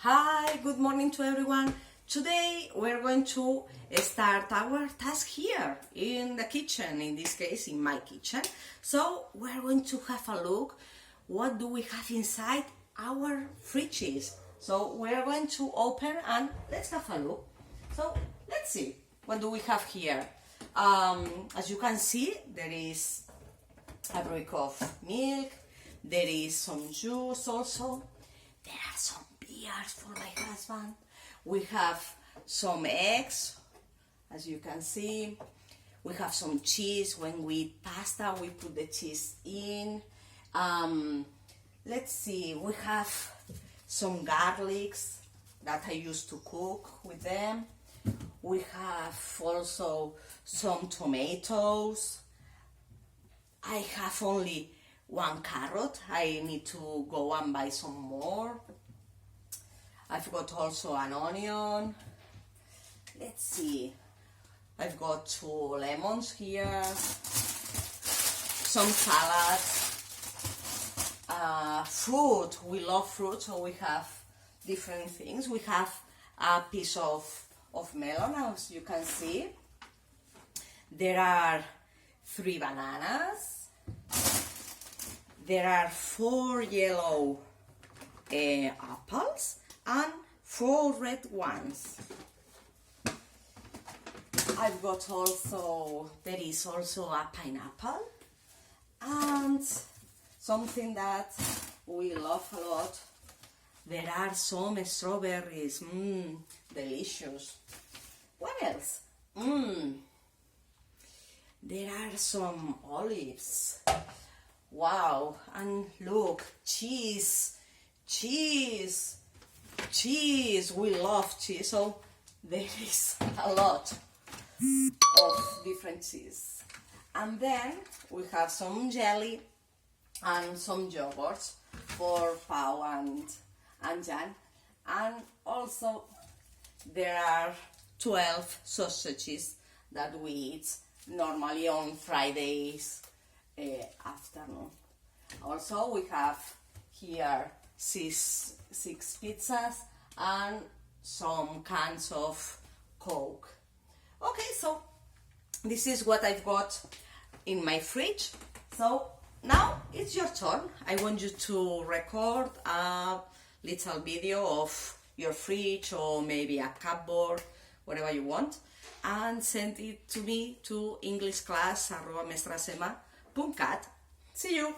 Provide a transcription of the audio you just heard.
Hi, good morning to everyone. Today we're going to start our task here in the kitchen, in this case in my kitchen. So we're going to have a look what do we have inside our fridges. So we're going to open and let's have a look. So let's see what do we have here. As you can see, there is a brick of milk, there is some juice also, there are some beers for my husband, we have some eggs, as you can see, we have some cheese. When we eat pasta we put the cheese in. Let's see, we have some garlics that I used to cook with them. We have also some tomatoes. I have only one carrot. I need to go and buy some more. I've got also an onion. Let's see. I've got 2 lemons here. Some salad. Fruit. We love fruit, so we have different things. We have a piece of melon, as you can see. There are 3 bananas. There are 4 yellow apples and 4 red ones. I've got also, there is also a pineapple and something that we love a lot. There are some strawberries, delicious. What else? There are some olives. Wow, and look, cheese. We love cheese, so there is a lot of different cheese. And then we have some jelly and some yogurts for Pau and Jan. And also there are 12 sausages that we eat normally on Fridays afternoon. Also we have here 6 pizzas and some cans of Coke. Okay, so this is what I've got in my fridge. So now it's your turn. I want you to record a little video of your fridge or maybe a cupboard, whatever you want, and send it to me to englishclass@mestrasema.cat. See you!